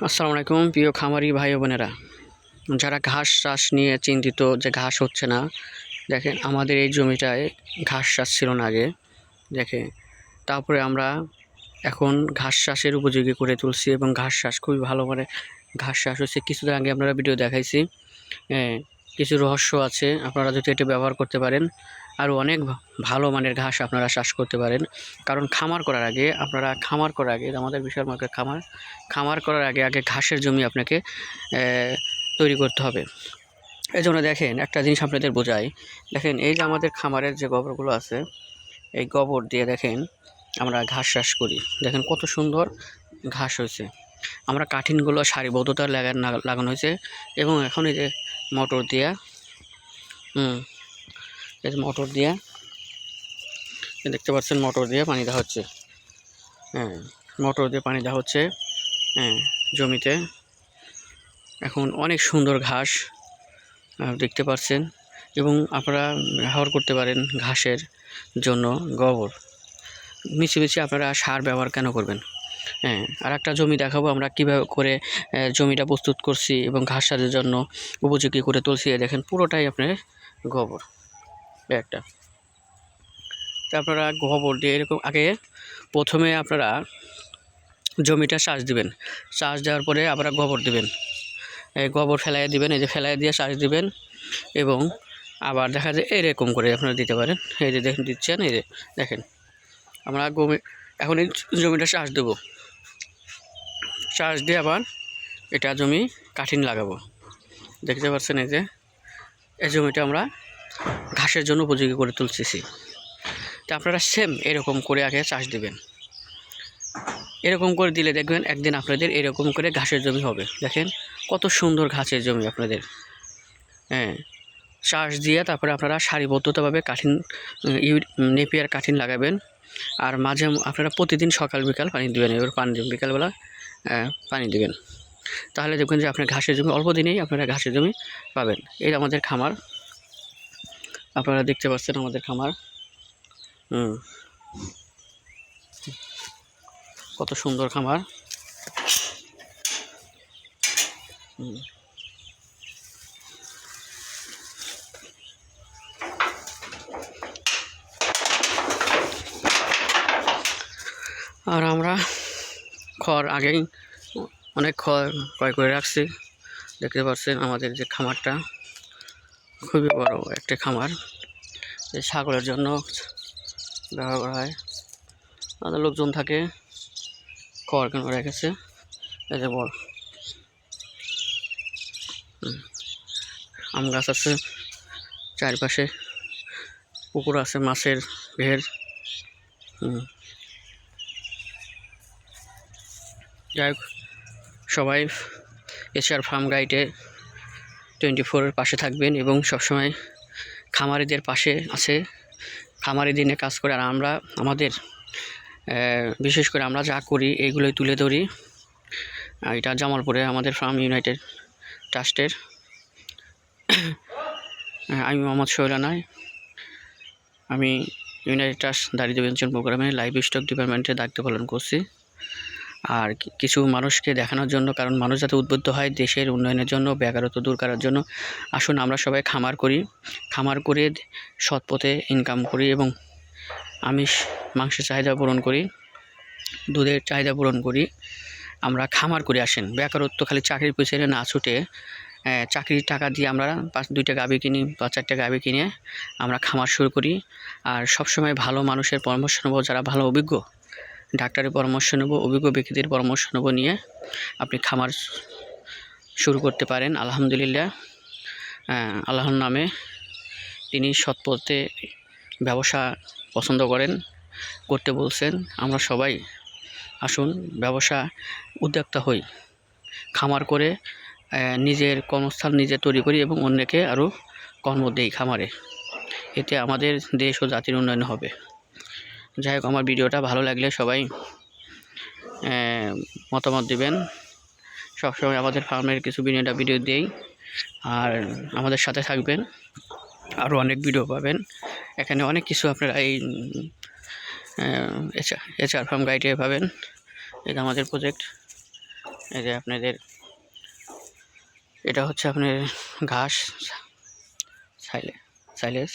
আসসালামু আলাইকুম প্রিয় খামারি ভাই বোনেরা, যারা ঘাস চাষ নিয়ে চিন্তিত যে ঘাস হচ্ছে না। দেখেন আমাদের এই জমিটায় ঘাস চাষ ছিল না আগে। দেখেন তারপরে আমরা এখন ঘাস চাষের উপযোগী করে তুলছি এবং ঘাস চাষ খুবই ভালো করে ঘাস চাষ হচ্ছে। কিছুদিন আগে আপনারা ভিডিও দেখাইছি। কিছু রহস্য আছে, আপনারা যদি এটা ব্যবহার করতে পারেন আরও অনেক ভালো মানের ঘাস আপনারা চাষ করতে পারেন। কারণ খামার করার আগে আমাদের বিশাল মার্কেট খামার করার আগে ঘাসের জমি আপনাকে তৈরি করতে হবে। এই জন্য দেখেন একটা জিনিস আপনাদের বোঝাই। দেখেন এই যে আমাদের খামারের যে গোবরগুলো আছে, এই গোবর দিয়ে দেখেন আমরা ঘাস চাষ করি। দেখেন কত সুন্দর ঘাস হয়েছে। আমরা কাঠিনগুলো সারিবদ্ধতার লাগানো হয়েছে এবং এখন এই যে মোটর দিয়া এই যে মোটর দিয়া দেখতে পাচ্ছেন, মোটর দিয়ে পানি দেওয়া হচ্ছে। মোটর দিয়ে পানি দেওয়া হচ্ছে জমিতে। এখন অনেক সুন্দর ঘাস দেখতে পাচ্ছেন এবং আপনারা ব্যবহার করতে পারেন ঘাসের জন্য গোবর। মিশিয়ে আপনারা সার ব্যবহার কেন করবেন? আর একটা জমি দেখাবো আমরা কীভাবে করে জমিটা প্রস্তুত করছি এবং ঘাস সারের জন্য উপযোগী করে তুলছি। দেখেন পুরোটাই আপনার গোবর একটা। তা আপনারা গোবর দিয়ে এরকম আগে প্রথমে আপনারা জমিটা চাষ দিবেন। চাষ দেওয়ার পরে আপনারা গোবর দিবেন, এই গোবর ফেলাই দিবেন, এই যে ফেলাই দিয়ে চাষ দিবেন। এবং আবার দেখা যায় এরকম করে আপনারা দিতে পারেন। এই যে দেখেন দিচ্ছেন, এই যে দেখেন আমরা এখন এই জমিটা চাষ দেবো। চাষ দিয়ে আবার এটা জমি কাঠিন লাগাবো। দেখতে পাচ্ছেন এই যে এই জমিটা আমরা ঘাসের জন্য উপযোগী করে তুলতেছি। তা আপনারা সেম এরকম করে আগে চাষ দিবেন। এরকম করে দিলে দেখবেন একদিন আপনাদের এরকম করে ঘাসের জমি হবে। দেখেন কত সুন্দর ঘাসের জমি আপনাদের। চাষ দিয়ে তারপরে আপনারা সারিবদ্ধতাভাবে নেপিয়ার কাঠিন লাগাবেন। আর মাঝে আপনারা প্রতিদিন সকাল বিকাল পানি দেবেন, এবার পানি দেবেন, বিকালবেলা পানি দেবেন। তাহলে দেখবেন যে আপনার ঘাসের জমি অল্প দিনেই আপনারা ঘাসের জমি পাবেন। এই আমাদের খামার, আপনারা দেখতে পাচ্ছেন আমাদের খামার কত সুন্দর খামার। আর আমরা খড় আগেই অনেক খড় ক্রয় করে রাখছি। দেখতে পাচ্ছেন আমাদের যে খামারটা খুবই বড় একটা খামার। এই ছাগলের জন্য ব্যবহার করা হয়। আমাদের লোকজন থাকে, খড় কেন রেখেছে। এই যে বড় আম গাছ আছে, চারপাশে পুকুর আছে, মাছের ঘের। যাই হোক, সবাই এশিয়ার ফার্ম গাইডে 24-এর পাশে থাকবেন এবং সবসময় খামারিদের পাশে আছে। খামারি দিনে কাজ করে। আর আমরা আমাদের বিশেষ করে আমরা যা করি এইগুলোই তুলে ধরি। এটা জামালপুরে আমাদের ফার্ম ইউনাইটেড ট্রাস্টের। আমি মোহাম্মদ সোহেল আনাই। আমি ইউনাইটেড ট্রাস্ট দারিদ্র বিমোচন প্রোগ্রামে লাইভ স্টক ডিপার্টমেন্টের দায়িত্ব পালন করছি। আর কিছু মানুষকে দেখানোর জন্য, কারণ মানুষ যাতে উদ্বুদ্ধ হয় দেশের উন্নয়নের জন্য, বেকারত্ব দূর করার জন্য। আসুন আমরা সবাই খামার করি, খামার করে সৎ পথে ইনকাম করি এবং আমিষ মাংসের চাহিদা পূরণ করি, দুধের চাহিদা পূরণ করি। আমরা খামার করে আসেন। বেকারত্ব খালি চাকরির পিছনে না ছুটে চাকরির টাকা দিয়ে আমরা 2টা গাভী কিনি বা 4টা গাভী কিনে আমরা খামার শুরু করি। আর সবসময় ভালো মানুষের পরামর্শ নেব, যারা ভালো অভিজ্ঞ ডাক্তারের পরামর্শ নেব, অভিজ্ঞ ব্যক্তিদের পরামর্শ নেব, নিয়ে আপনি খামার শুরু করতে পারেন। আলহামদুলিল্লাহ, আল্লাহর নামে তিনি সৎ পথে ব্যবসা পছন্দ করতে বলছেন। আমরা সবাই আসুন ব্যবসা উদ্যোক্তা হই, খামার করে নিজের কর্মস্থল নিজে তৈরি করি এবং অন্যকে আরও কর্ম দেই খামারে। এতে আমাদের দেশ ও জাতির উন্নয়ন হবে। যাই হোক, আমার ভিডিওটা ভালো লাগলে সবাই মতামত দিবেন। সবসময় আমাদের ফার্মের কিছু ভিডিও দিই, আর আমাদের সাথে থাকবেন, আরও অনেক ভিডিও পাবেন। এখানে অনেক কিছু আপনারা এই এচআর ফার্ম গাইডে পাবেন। এটা আমাদের প্রজেক্ট। এই যে আপনাদের এটা হচ্ছে আপনার ঘাস সাইলেজ